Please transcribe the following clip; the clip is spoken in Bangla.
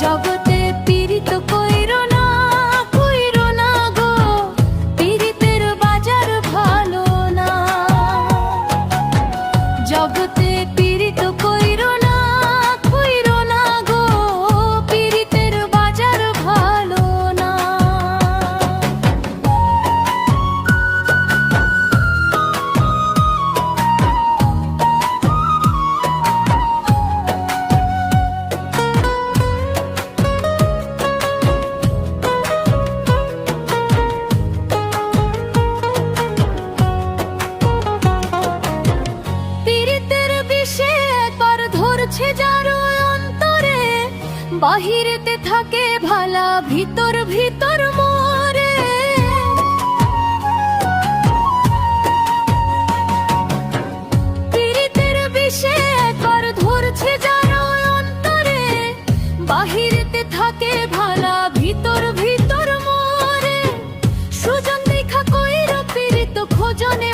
জগতে পীড়িত কইরো না গো, পীড়িতের বাজার ভালো না। জগতে পীড়িত কইরো না গো, পীড়িতের বাজার ভালো না। যার অন্তরে বাহিরেতে থাকে ভালা, ভিতর ভিতর মরে। পীড়িতের বিষে একবার ধরছে যার অন্তরে, বাহিরেতে থাকে ভালা, ভিতর ভিতর মরে। সুজন দেখা কইরা পীড়িত খোঁজনে